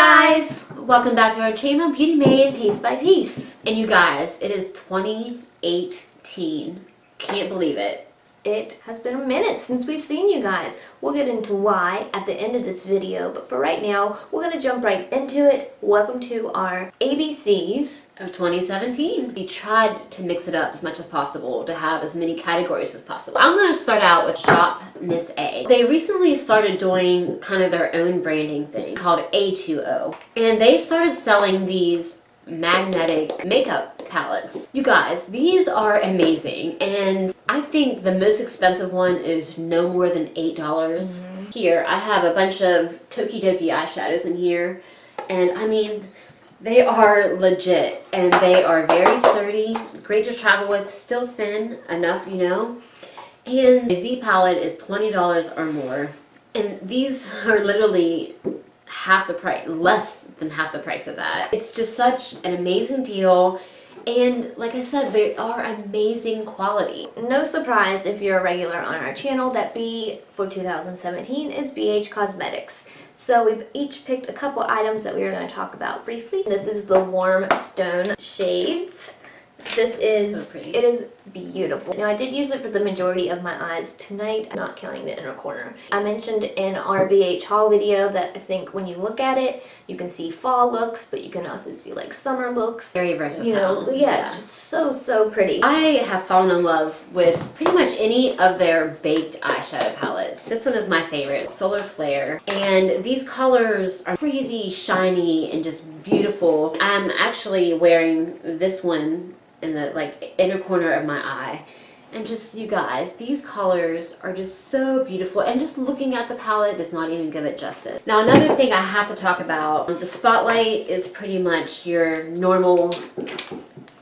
guys! Welcome back to our channel, Beauty Made Piece by Piece. And you guys, it is 2018. Can't believe it. It has been a minute since we've seen you guys. We'll get into why at the end of this video, but for right now, we're going to jump right into it. Welcome to our ABCs of 2017. We tried to mix it up as much as possible to have as many categories as possible. I'm going to start out with Shop Miss A. They recently started doing kind of their own branding thing called A2O. And they started selling these magnetic makeup palettes. You guys, these are amazing, and I think the most expensive one is no more than $8. Here, I have a bunch of Tokidoki eyeshadows in here, and I mean, they are legit, and they are very sturdy, great to travel with, still thin enough, you know, and the Z palette is $20 or more, and these are literally half the price, less than half the price of that. It's just such an amazing deal. And like I said, they are amazing quality. No surprise if you're a regular on our channel that B for 2017 is B-bhCosmetics. So we've each picked a couple items that we are going to talk about briefly. This is the Warm Stone shades. This is, so pretty. It is beautiful. Now I did use it for the majority of my eyes tonight, not counting the inner corner. I mentioned in our BH haul video that I think when you look at it, you can see fall looks, but you can also see like summer looks. Very versatile. You know, yeah, it's just so pretty. I have fallen in love with pretty much any of their baked eyeshadow palettes. This one is my favorite, Solar Flare. And these colors are crazy, shiny, and just beautiful. I'm actually wearing this one in the like inner corner of my eye, and just, you guys, these colors are just so beautiful, and just looking at the palette does not even give it justice. Now another thing I have to talk about, the spotlight is pretty much your normal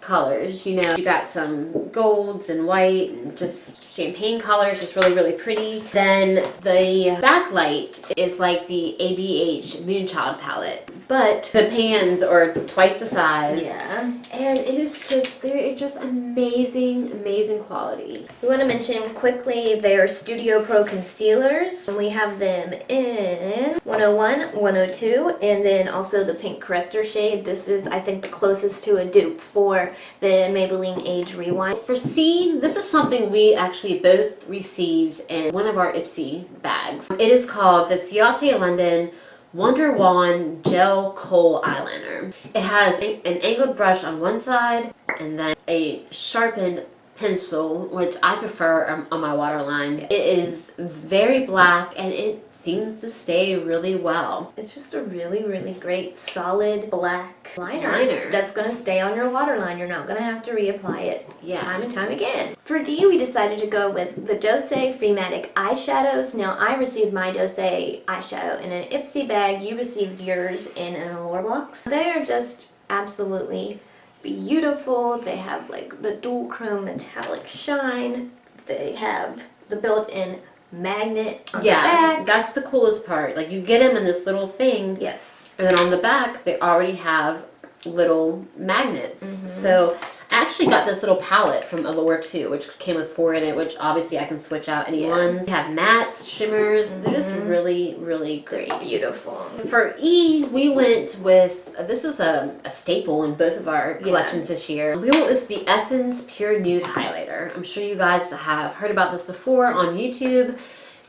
colors, you know. You got some golds and white and just champagne colors, just really pretty. Then the backlight is like the ABH Moonchild palette, but the pans are twice the size. Yeah. And it is just, they're just amazing quality. We want to mention quickly their Studio Pro concealers. We have them in 101, 102, and then also the pink corrector shade. This is, I think, the closest to a dupe for the Maybelline Age Rewind. For C, this is something we actually both received in one of our Ipsy bags. It is called the C-Ciate London Wonderwand Gel-Kohl Eyeliner. It has an angled brush on one side and then a sharpened pencil, which I prefer on my waterline. It is very black and it seems to stay really well. It's just a really great solid black liner that's going to stay on your waterline. You're not going to have to reapply it time and time again. For D, we decided to go with the Doucce Freematic eyeshadows. Now I received my Doucce eyeshadow in an Ipsy bag. You received yours in an Allure box. They are just absolutely beautiful. They have like the dual chrome metallic shine. They have the built-in magnet on the back. That's the coolest part. Like, you get them in this little thing. Yes. And then on the back, they already have little magnets. So I actually got this little palette from Allure too, which came with 4 in it, which obviously I can switch out any ones. They have mattes, shimmers. They're just really great. They're beautiful. For E, we went with, this was a staple in both of our collections this year. We went with the Essence Pure Nude Highlighter. I'm sure you guys have heard about this before on YouTube,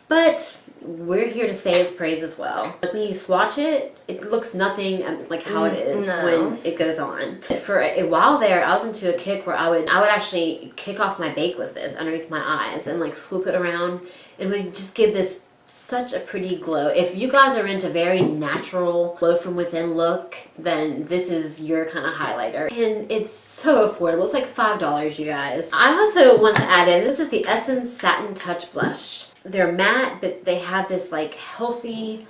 but we're here to say its praise as well. When you swatch it, it looks nothing like how it is when it goes on. For a while there, I was into a kick where I would actually kick off my bake with this underneath my eyes and like swoop it around, and would just give this such a pretty glow. If you guys are into very natural glow from within look, then this is your kind of highlighter. And it's so affordable. It's like $5, you guys. I also want to add in, this is the Essence Satin Touch Blush. They're matte, but they have this like healthy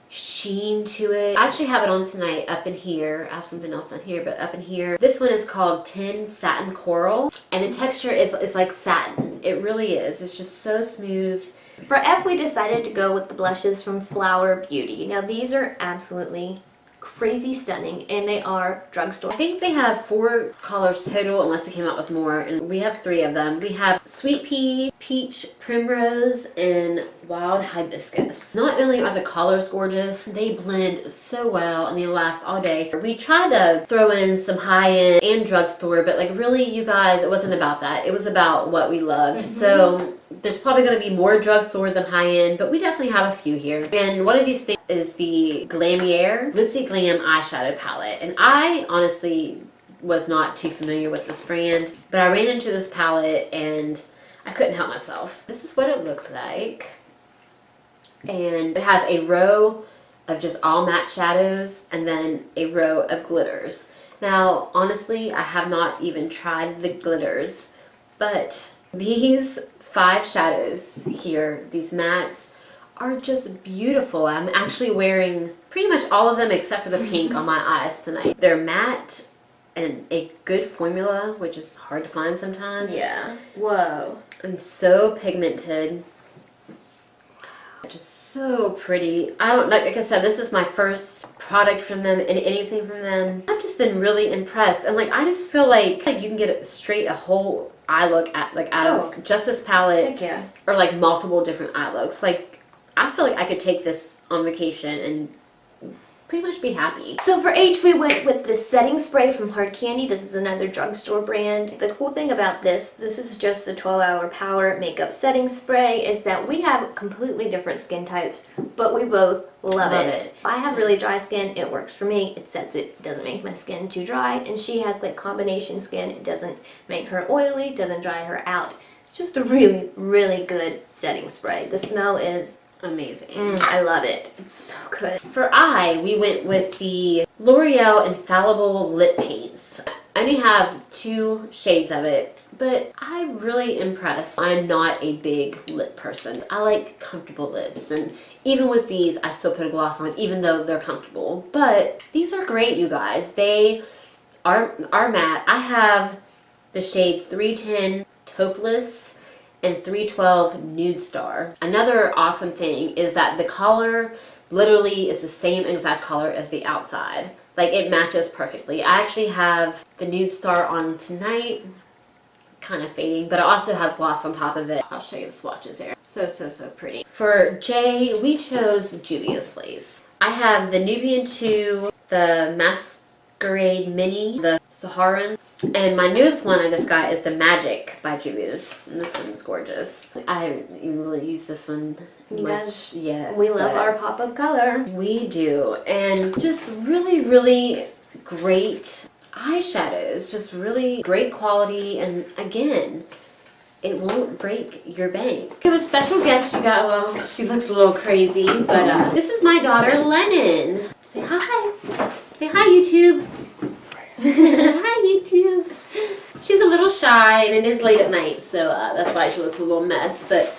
sheen to it. I actually have it on tonight up in here. I have something else down here, but up in here. This one is called Tin Satin Coral, and the texture is like satin. It really is. It's just so smooth. For F, we decided to go with the blushes from Flower Beauty. Now these are absolutely crazy stunning, and they are drugstore. I think they have 4 colors total, unless they came out with more, and we have 3 of them. We have Sweet Pea, Peach, Primrose, and Wild Hibiscus. Not only are the colors gorgeous, they blend so well and they last all day. We tried to throw in some high-end and drugstore, but like really, you guys, it wasn't about that. It was about what we loved. So there's probably going to be more drugstore than high-end, but we definitely have a few here. And one of these things is the Glamierre Glitzy Glam eyeshadow palette. And I honestly was not too familiar with this brand, but I ran into this palette and I couldn't help myself. This is what it looks like. And it has a row of just all matte shadows and then a row of glitters. Now, honestly, I have not even tried the glitters, but these 5 shadows here, these mattes, are just beautiful. I'm actually wearing pretty much all of them except for the pink on my eyes tonight. They're matte and a good formula, which is hard to find sometimes. Yeah. Whoa. And so pigmented. Just so pretty. I don't, like I said, this is my first product from them and anything from them. I've just been really impressed. And like, I just feel like you can get a whole eye look out of just this palette. Heck yeah. Or like multiple different eye looks. Like, I feel like I could take this on vacation and pretty much be happy. So for H, we went with this setting spray from Hard Candy. This is another drugstore brand. The cool thing about this is just a 12-hour power makeup setting spray, is that we have completely different skin types, but we both love it. I have really dry skin. It works for me. It sets it, doesn't make my skin too dry, and she has like combination skin. It doesn't make her oily, doesn't dry her out. It's just a really, really good setting spray. The smell is amazing. I love it. It's so good. For eye, we went with the L'Oreal Infallible Lip Paints. I only have 2 shades of it, but I'm really impressed. I'm not a big lip person. I like comfortable lips, and even with these, I still put a gloss on, even though they're comfortable. But these are great, you guys. They are matte. I have the shade 310 Taupeless and 312 Nude Star. Another awesome thing is that the color literally is the same exact color as the outside. Like, it matches perfectly. I actually have the Nude Star on tonight, kind of fading, but I also have gloss on top of it. I'll show you the swatches here. So, so, so pretty. For J, we chose Juvia's Place. I have the Nubian 2, the Masquerade Mini, the Saharan, and my newest one I just got is the Magic by Juvia's, and this one's gorgeous. I haven't even really used this one much yet. We love our pop of color. We do, and just really, really great eyeshadows. Just really great quality, and again, it won't break your bank. We have a special guest you got. Well, she looks a little crazy, but this is my daughter, Lennon. Say hi. Say hi, YouTube. Hi, YouTube. She's a little shy, and it is late at night, so that's why she looks a little mess. But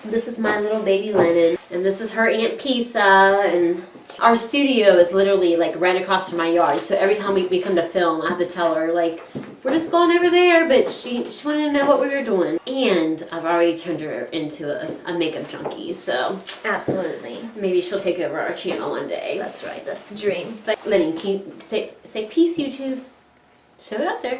this is my little baby Lennon, and this is her Aunt Pisa, and our studio is literally like right across from my yard. So every time we come to film, I have to tell her like, we're just going over there, but she wanted to know what we were doing. And I've already turned her into a makeup junkie, so absolutely. Maybe she'll take over our channel one day. That's right, that's the dream. But Lenny, can you say peace, YouTube? Show it up there.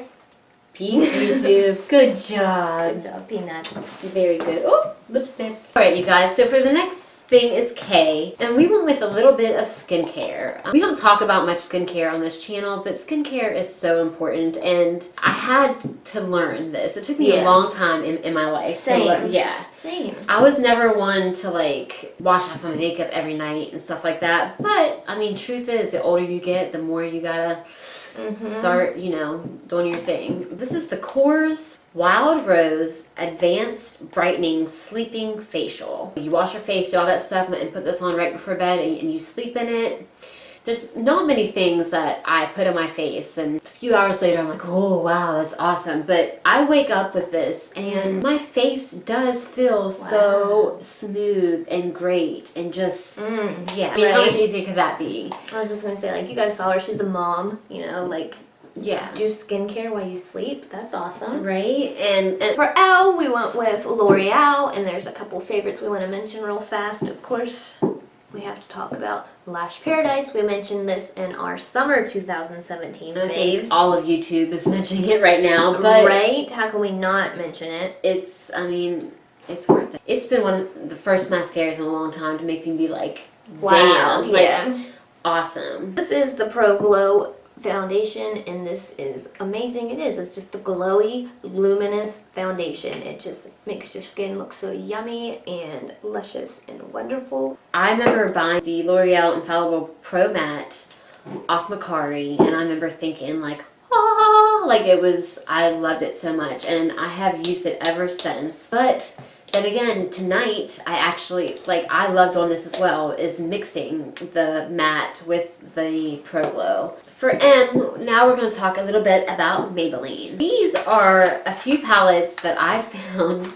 Peace, YouTube. Good job. Good job, Peanut. Very good. Oh, lipstick. Alright, you guys, so for the next thing is K, and we went with a little bit of skincare. We don't talk about much skincare on this channel, but skincare is so important, and I had to learn this. It took me a long time in my life. Same. Same. I was never one to like wash off my makeup every night and stuff like that, but I mean, truth is, the older you get, the more you gotta start, doing your thing. This is the K-Korres Wild Rose Advanced Brightening Sleeping Facial. You wash your face, do all that stuff, and put this on right before bed, and you sleep in it. There's not many things that I put on my face, and a few hours later I'm like, oh wow, that's awesome. But I wake up with this, and my face does feel so smooth and great, and just, yeah. I mean, how much easier could that be? I was just going to say, like, you guys saw her, she's a mom, like, yeah. Do skincare while you sleep. That's awesome. Right? And for L, we went with L'Oreal, and there's a couple favorites we want to mention real fast. Of course, we have to talk about Lash Paradise. We mentioned this in our summer 2017 I faves. think all of YouTube is mentioning it right now, but right? How can we not mention it? It's, I mean, it's worth it. It's been one of the first mascaras in a long time to make me be like, Wow, damn, like, yeah. awesome. This is the Pro Glow foundation, and this is amazing. It is. It's just a glowy, luminous foundation. It just makes your skin look so yummy and luscious and wonderful. I remember buying the L'Oreal Infallible Pro Matte off Macari, and I remember thinking like, ah, like it was, I loved it so much, and I have used it ever since. But then again, tonight, I actually, like, I loved on this as well, is mixing the matte with the Pro Glow. For M, now we're going to talk a little bit about Maybelline. These are a few palettes that I found,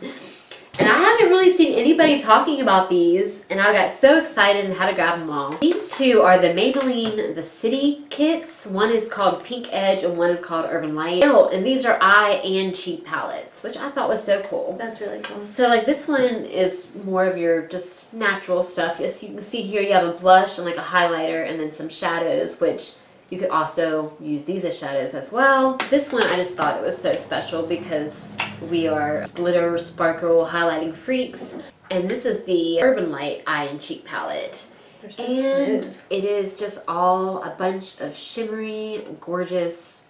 and I haven't really seen anybody talking about these, and I got so excited and had to grab them all. These two are the Maybelline The City kits. One is called Pink Edge and one is called Urban Light. Oh, and these are eye and cheek palettes, which I thought was so cool. That's really cool. So like this one is more of your just natural stuff. As you can see here, you have a blush and like a highlighter and then some shadows, which you could also use these as shadows as well. This one, I just thought it was so special because we are glitter, sparkle, highlighting freaks. And this is the Urban Light Eye and Cheek Palette. So and smooth. it is just all a bunch of shimmery, gorgeous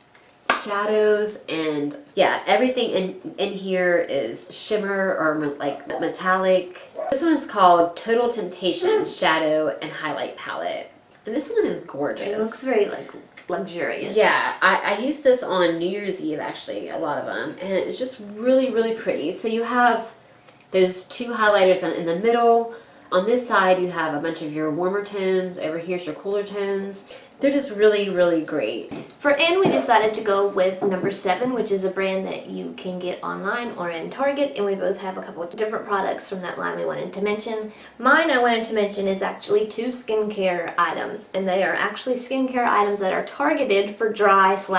shadows, and yeah, everything in here is shimmer or like metallic. This one is called Total Temptation Shadow and Highlight Palette. And this one is gorgeous. It looks very like luxurious. Yeah, I used this on New Year's Eve actually, a lot of them, and it's just really, really pretty. So you have those two highlighters in the middle. On this side you have a bunch of your warmer tones. Over here's your cooler tones. They're just really, really great. For N, we decided to go with number 7, which is a brand that you can get online or in Target, and we both have a couple of different products from that line we wanted to mention. Mine I wanted to mention is actually 2 skincare items, and they are actually skincare items that are targeted for dry /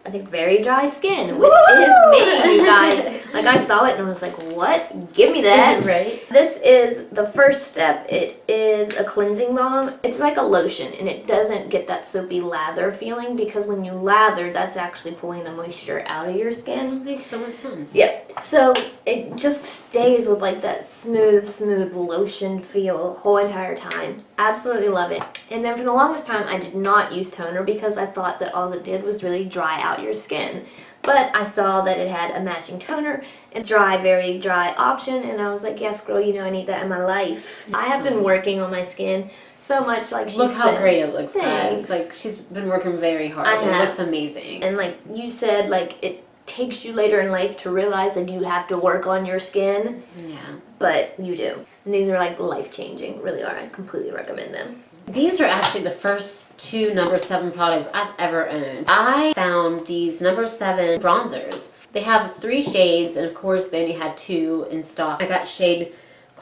I think very dry skin, which is me, you guys. Like, I saw it and I was like, what? Give me that. Right. This is the first step. It is a cleansing balm. It's like a lotion, and it doesn't get that soapy lather feeling, because when you lather, that's actually pulling the moisture out of your skin. Makes so much sense. Yep. So it just stays with like that smooth lotion feel the whole entire time. Absolutely love it. And then for the longest time, I did not use toner because I thought that all it did was really dry out your skin. But I saw that it had a matching toner and very dry option, and I was like, yes girl, you know I need that in my life. I have been working on my skin so much, like she Look said. how great it looks, Thanks. guys. Like, she's been working very hard. I It have. looks amazing. And like you said, like it takes you later in life to realize that you have to work on your skin, Yeah. but you do. And these are like life-changing, really are. I completely recommend them. These are actually the first 2 number 7 products I've ever owned. I found these number 7 bronzers. They have 3 shades, and of course they only had 2 in stock. I got shade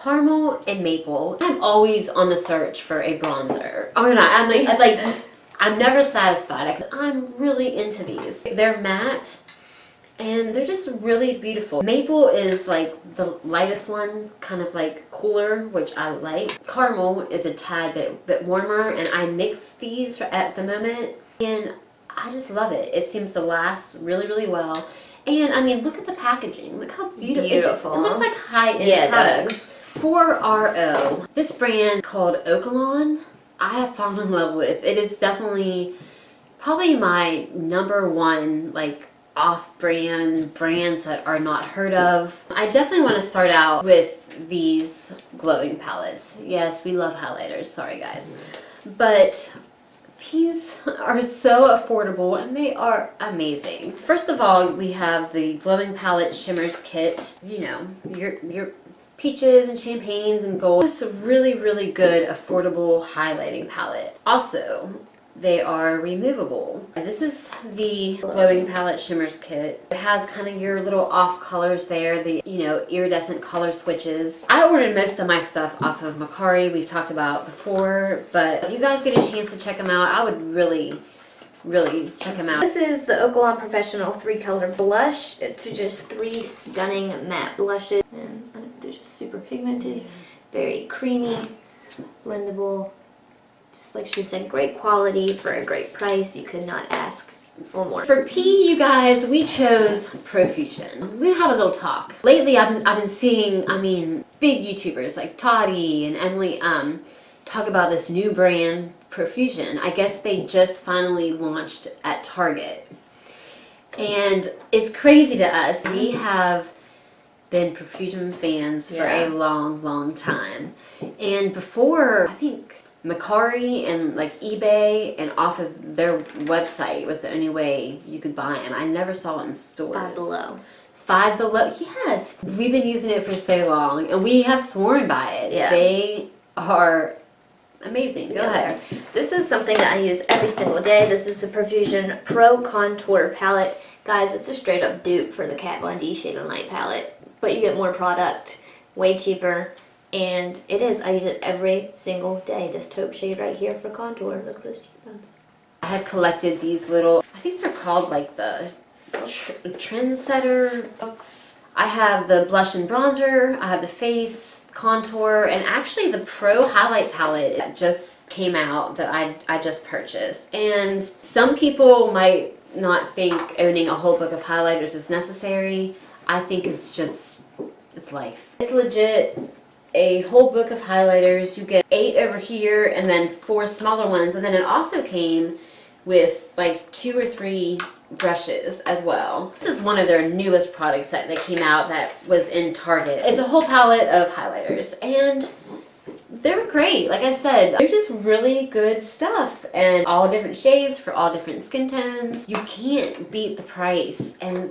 Caramel and Maple. I'm always on the search for a bronzer. Oh no, I'm never satisfied. I'm really into these. They're matte, and they're just really beautiful. Maple is like the lightest one, kind of like cooler, which I like. Caramel is a tad bit warmer, and I mix these at the moment, and I just love it. It seems to last really, really well. And I mean, look at the packaging. Look how beautiful. It looks like high-end products. For RO, this brand called Okalon, I have fallen in love with. It is definitely probably my number 1 like off-brand brands that are not heard of. I definitely want to start out with these glowing palettes. Yes, we love highlighters. Sorry, guys. But these are so affordable, and they are amazing. First of all, we have the Glowing Palette Shimmers Kit. You know, your peaches and champagnes and gold. It's a really, really good, affordable highlighting palette. Also, they are removable. This is the Glowing Palette Shimmers Kit. It has kind of your little off colors there, the, you know, iridescent color switches. I ordered most of my stuff off of Macari, we've talked about before, but if you guys get a chance to check them out, I would really check them out. This is the Okalon Professional 3-color blush. It's just 3 stunning matte blushes, and they're just super pigmented, very creamy. blendable. Just like she said, great quality for a great price. You could not ask for more. For P, you guys, we chose Profusion. We have a little talk. Lately, I've been seeing, big YouTubers like Toddy and Emily talk about this new brand, Profusion. I guess they just finally launched at Target. And it's crazy to us. We have been Profusion fans for a long, long time. And before, I think Mercari and like eBay and off of their website was the only way you could buy them. I never saw it in stores. Five Below. Five Below, yes. We've been using it for so long and we have sworn by it. Yeah. They are amazing. Go ahead. This is something that I use every single day. This is the Profusion Pro Contour Palette. Guys, it's a straight up dupe for the Kat Von D Shadow Night palette. But you get more product, way cheaper. And it is. I use it every single day. This taupe shade right here for contour. Look at those cheekbones. I have collected these little, I think they're called like the Trendsetter books. I have the blush and bronzer. I have the face, contour, and actually the Pro Highlight palette that just came out that I just purchased. And some people might not think owning a whole book of highlighters is necessary. I think it's life. It's legit. A whole book of highlighters. You get 8 over here and then 4 smaller ones, and then it also came with like 2 or 3 brushes as well. This is one of their newest products that came out that was in Target. It's a whole palette of highlighters and they're great. Like I said, they're just really good stuff and all different shades for all different skin tones. You can't beat the price, and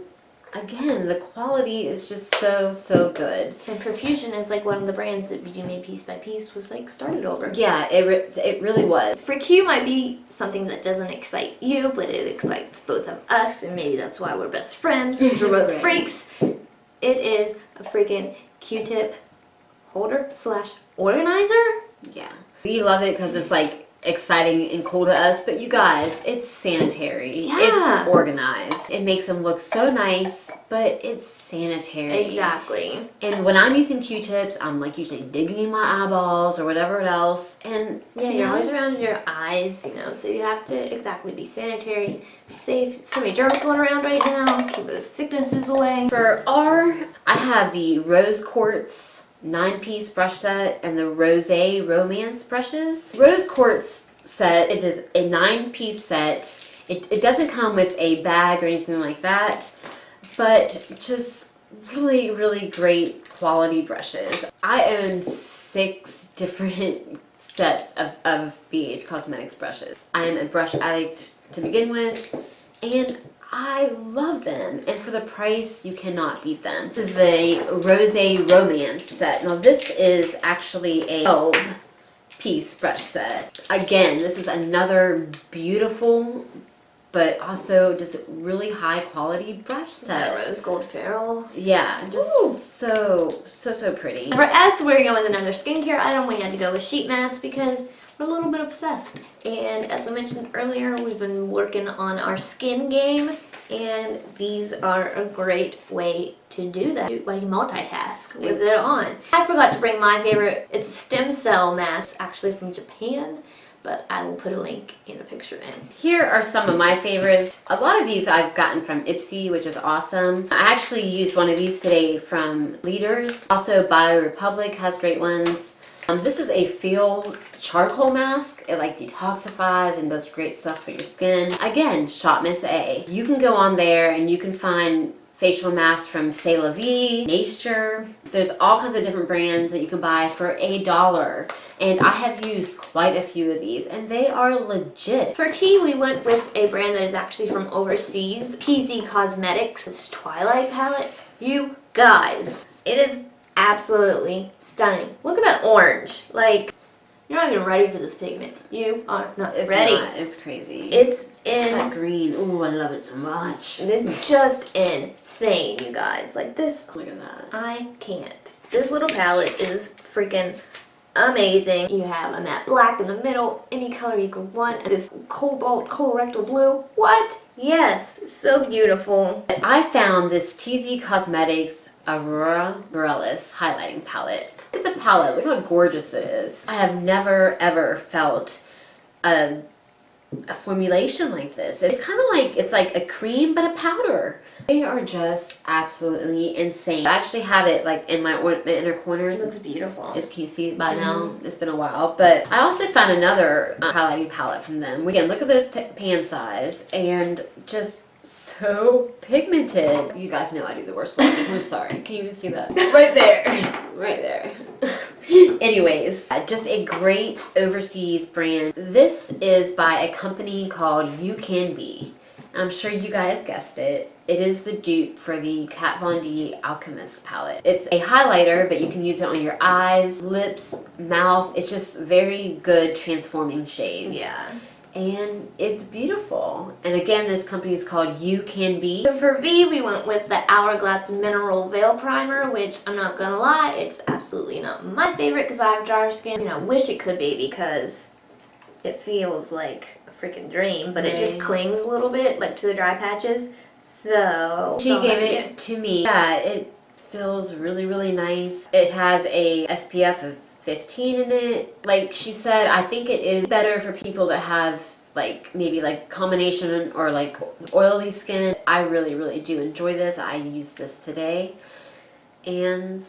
again, the quality is just so good. And Profusion is like one of the brands that Beauty Made Piece by Piece was like started over. Yeah, it really was. For Q might be something that doesn't excite you, but it excites both of us, and maybe that's why we're best friends, because we're both freaks. It is a freaking Q-tip holder / organizer. Yeah. We love it because it's like exciting and cool to us, but you guys, it's sanitary. Yeah. It's organized. It makes them look so nice, but it's sanitary. Exactly. And when I'm using Q-tips, I'm like usually digging in my eyeballs or whatever else, and yeah, you're always around your eyes, so you have to exactly be sanitary, be safe. So many germs going around right now. Keep those sicknesses away. For R, I have the Rose Quartz 9-piece brush set and the Rose Romance brushes. Rose Quartz set, it is a 9-piece set. It doesn't come with a bag or anything like that, but just really great quality brushes. I own 6 different sets of B-bhCosmetics brushes. I am a brush addict to begin with, and I love them, and for the price, you cannot beat them. This is the Rose Romance set. Now this is actually a 12-piece brush set. Again, this is another beautiful, but also just really high quality brush set. Rose Gold Ferrule. Yeah, just so pretty. For us, we're going with another skincare item. We had to go with sheet masks because we're a little bit obsessed. And as we mentioned earlier, we've been working on our skin game, and these are a great way to do that. Like multitask with it on. I forgot to bring my favorite. It's a stem cell mask, actually from Japan, but I will put a link in the picture in. Here are some of my favorites. A lot of these I've gotten from Ipsy, which is awesome. I actually used one of these today from Leaders. Also, BioRepublic has great ones. This is a Feel charcoal mask. It like detoxifies and does great stuff for your skin. Again, Shop Miss A. You can go on there and you can find facial masks from C'est La Vie, Nature. There's all kinds of different brands that you can buy for $1. And I have used quite a few of these, and they are legit. For tea, we went with a brand that is actually from overseas, B-bhCosmetics. This Twilight palette. You guys, it is absolutely stunning. Look at that orange. Like, you're not even ready for this pigment. You are not ready. It's crazy. It's in that green. Ooh, I love it so much. It's just insane, you guys. Like this. Look at that. I can't. This little palette is freaking amazing. You have a matte black in the middle, any color you could want. This cobalt colorectal blue. What? Yes, so beautiful. I found this TZ Cosmetics Aurora Borealis highlighting palette. Look at the palette. Look how gorgeous it is. I have never ever felt a formulation like this. It's kind of like, it's like a cream but a powder. They are just absolutely insane. I actually have it like in my inner corners. It looks beautiful. Can you see it by now? It's been a while. But I also found another highlighting palette from them. Again, look at those pan size and just so pigmented. You guys know I do the worst one. I'm sorry. Can you even see that? Right there. Right there. Anyways, just a great overseas brand. This is by a company called You Can Be. I'm sure you guys guessed it. It is the dupe for the Kat Von D Alchemist palette. It's a highlighter, but you can use it on your eyes, lips, mouth. It's just very good transforming shades. Yeah. And it's beautiful. And again, this company is called You Can Be. So for V, we went with the Hourglass Mineral Veil Primer, which I'm not gonna lie, it's absolutely not my favorite because I have dry skin. I wish it could be because it feels like a freaking dream, but it just clings a little bit, like to the dry patches. So she gave it to me. Yeah, it feels really, really nice. It has a SPF of 15 in it. Like she said, I think it is better for people that have like maybe like combination or like oily skin. I really, really do enjoy this. I used this today and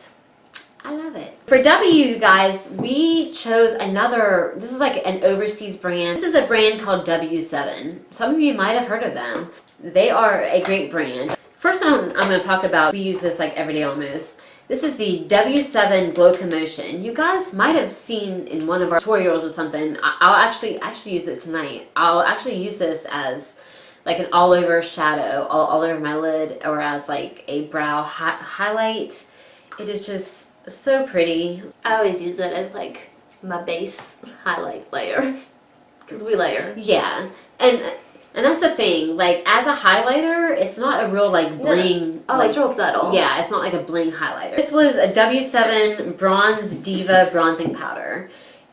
I love it. For W, you guys, we chose another, this is like an overseas brand. This is a brand called W7. Some of you might have heard of them. They are a great brand. First I'm going to talk about, we use this like every day almost. This is the W7 Glow Commotion. You guys might have seen in one of our tutorials or something. I'll actually use this tonight. I'll actually use this as like an all over shadow, all over my lid, or as like a brow highlight. It is just so pretty. I always use it as like my base highlight layer because we layer. Yeah, and that's the thing, like, as a highlighter, it's not a real, like, bling. No. Oh, like, it's real subtle. Yeah, it's not like a bling highlighter. This was a W7 Bronze Diva Bronzing Powder.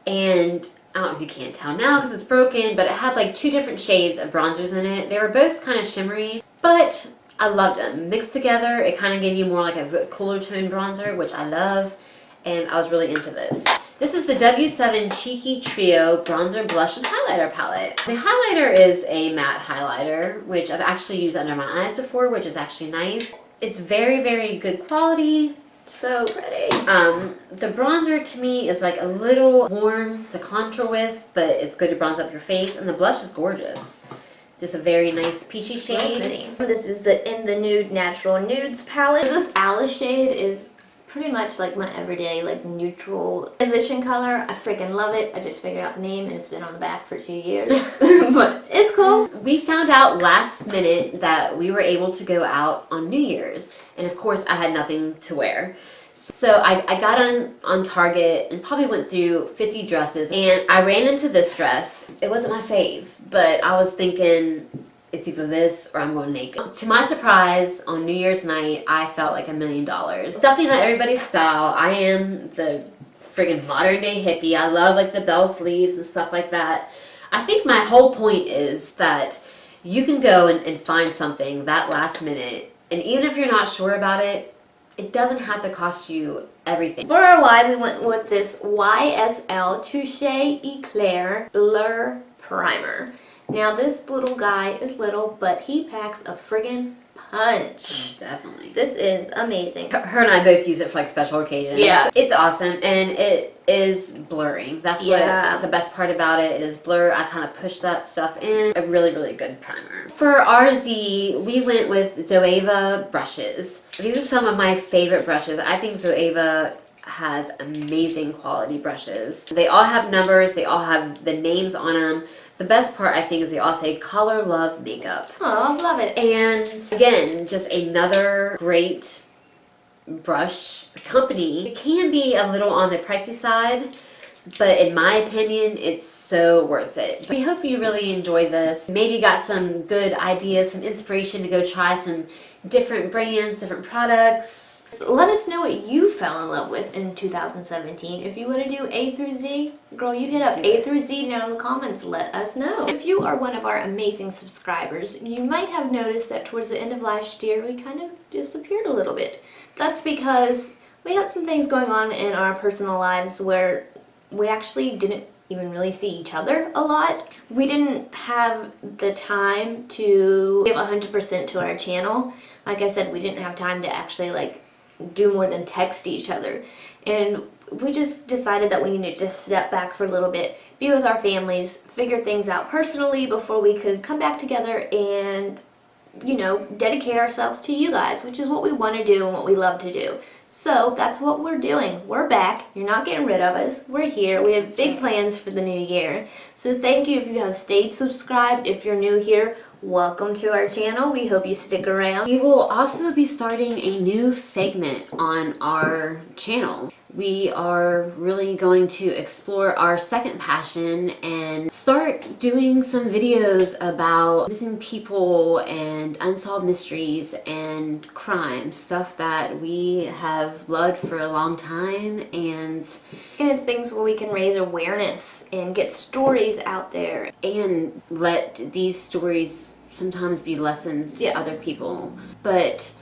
And I don't know if you can't tell now because it's broken, but it had, like, 2 different shades of bronzers in it. They were both kind of shimmery, but I loved them. Mixed together, it kind of gave you more like a cooler tone bronzer, which I love, and I was really into this. This is the W7 Cheeky Trio Bronzer, Blush, and Highlighter Palette. The highlighter is a matte highlighter, which I've actually used under my eyes before, which is actually nice. It's very, very good quality. So pretty. The bronzer to me is like a little warm to contour with, but it's good to bronze up your face, and the blush is gorgeous. Just a very nice peachy shade. This is the In the Nude Natural Nudes palette. This Alice shade is pretty much like my everyday like neutral transition color. I freaking love it. I just figured out the name and it's been on the back for 2 years. But it's cool. We found out last minute that we were able to go out on New Year's. And of course I had nothing to wear. So I got on Target and probably went through 50 dresses. And I ran into this dress. It wasn't my fave, but I was thinking, it's either this or I'm going naked. To my surprise, on New Year's night, I felt like $1 million. It's definitely not everybody's style. I am the friggin' modern day hippie. I love like the bell sleeves and stuff like that. I think my whole point is that you can go and find something that last minute, and even if you're not sure about it, it doesn't have to cost you everything. For our Y, we went with this YSL Touche Eclair Blur Primer. Now this little guy is little, but he packs a friggin' punch. Definitely. This is amazing. Her and I both use it for like special occasions. Yeah. It's awesome, and it is blurring. That's what the best part about it. It is blur. I kind of push that stuff in. A really, really good primer. For RZ, we went with Zoeva brushes. These are some of my favorite brushes. I think Zoeva has amazing quality brushes. They all have numbers. They all have the names on them. The best part, I think, is they all say Color Love Makeup. Oh, love it. And again, just another great brush company. It can be a little on the pricey side, but in my opinion, it's so worth it. We hope you really enjoyed this. Maybe got some good ideas, some inspiration to go try some different brands, different products. So let us know what you fell in love with in 2017. If you want to do A through Z, girl, you hit up A through Z down in the comments. Let us know. If you are one of our amazing subscribers, you might have noticed that towards the end of last year, we kind of disappeared a little bit. That's because we had some things going on in our personal lives where we actually didn't even really see each other a lot. We didn't have the time to give 100% to our channel. Like I said, we didn't have time to actually do more than text each other. And we just decided that we needed to step back for a little bit, be with our families, figure things out personally before we could come back together and, you know, dedicate ourselves to you guys, which is what we want to do and what we love to do. So that's what we're doing. We're back. You're not getting rid of us. We're here. We have big plans for the new year. So thank you if you have stayed subscribed. If you're new here, welcome to our channel. We hope you stick around. We will also be starting a new segment on our channel. We are really going to explore our second passion and start doing some videos about missing people and unsolved mysteries and crime, stuff that we have loved for a long time, and it's things where we can raise awareness and get stories out there and let these stories sometimes be lessons to other people. But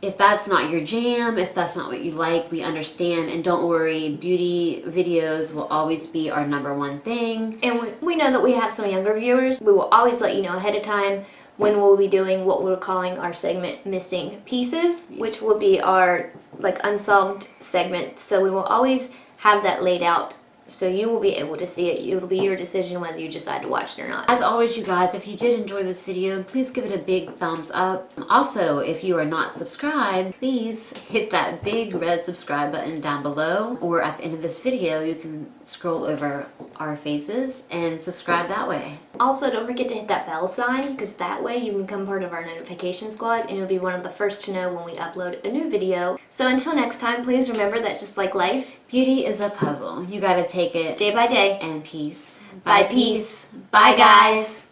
if that's not your jam, if that's not what you like, we understand. And don't worry, beauty videos will always be our #1 thing. And we know that we have some younger viewers. We will always let you know ahead of time when we'll be doing what we're calling our segment Missing Pieces, which will be our unsolved segment. So we will always have that laid out, so you will be able to see it. It'll be your decision whether you decide to watch it or not. As always, you guys, if you did enjoy this video, please give it a big thumbs up. Also, if you are not subscribed, please hit that big red subscribe button down below, or at the end of this video, you can scroll over our faces and subscribe that way. Also, don't forget to hit that bell sign, because that way you can become part of our notification squad and you'll be one of the first to know when we upload a new video. So until next time, please remember that just like life, beauty is a puzzle. You gotta take it day by day. And peace. Bye, peace. Bye, guys.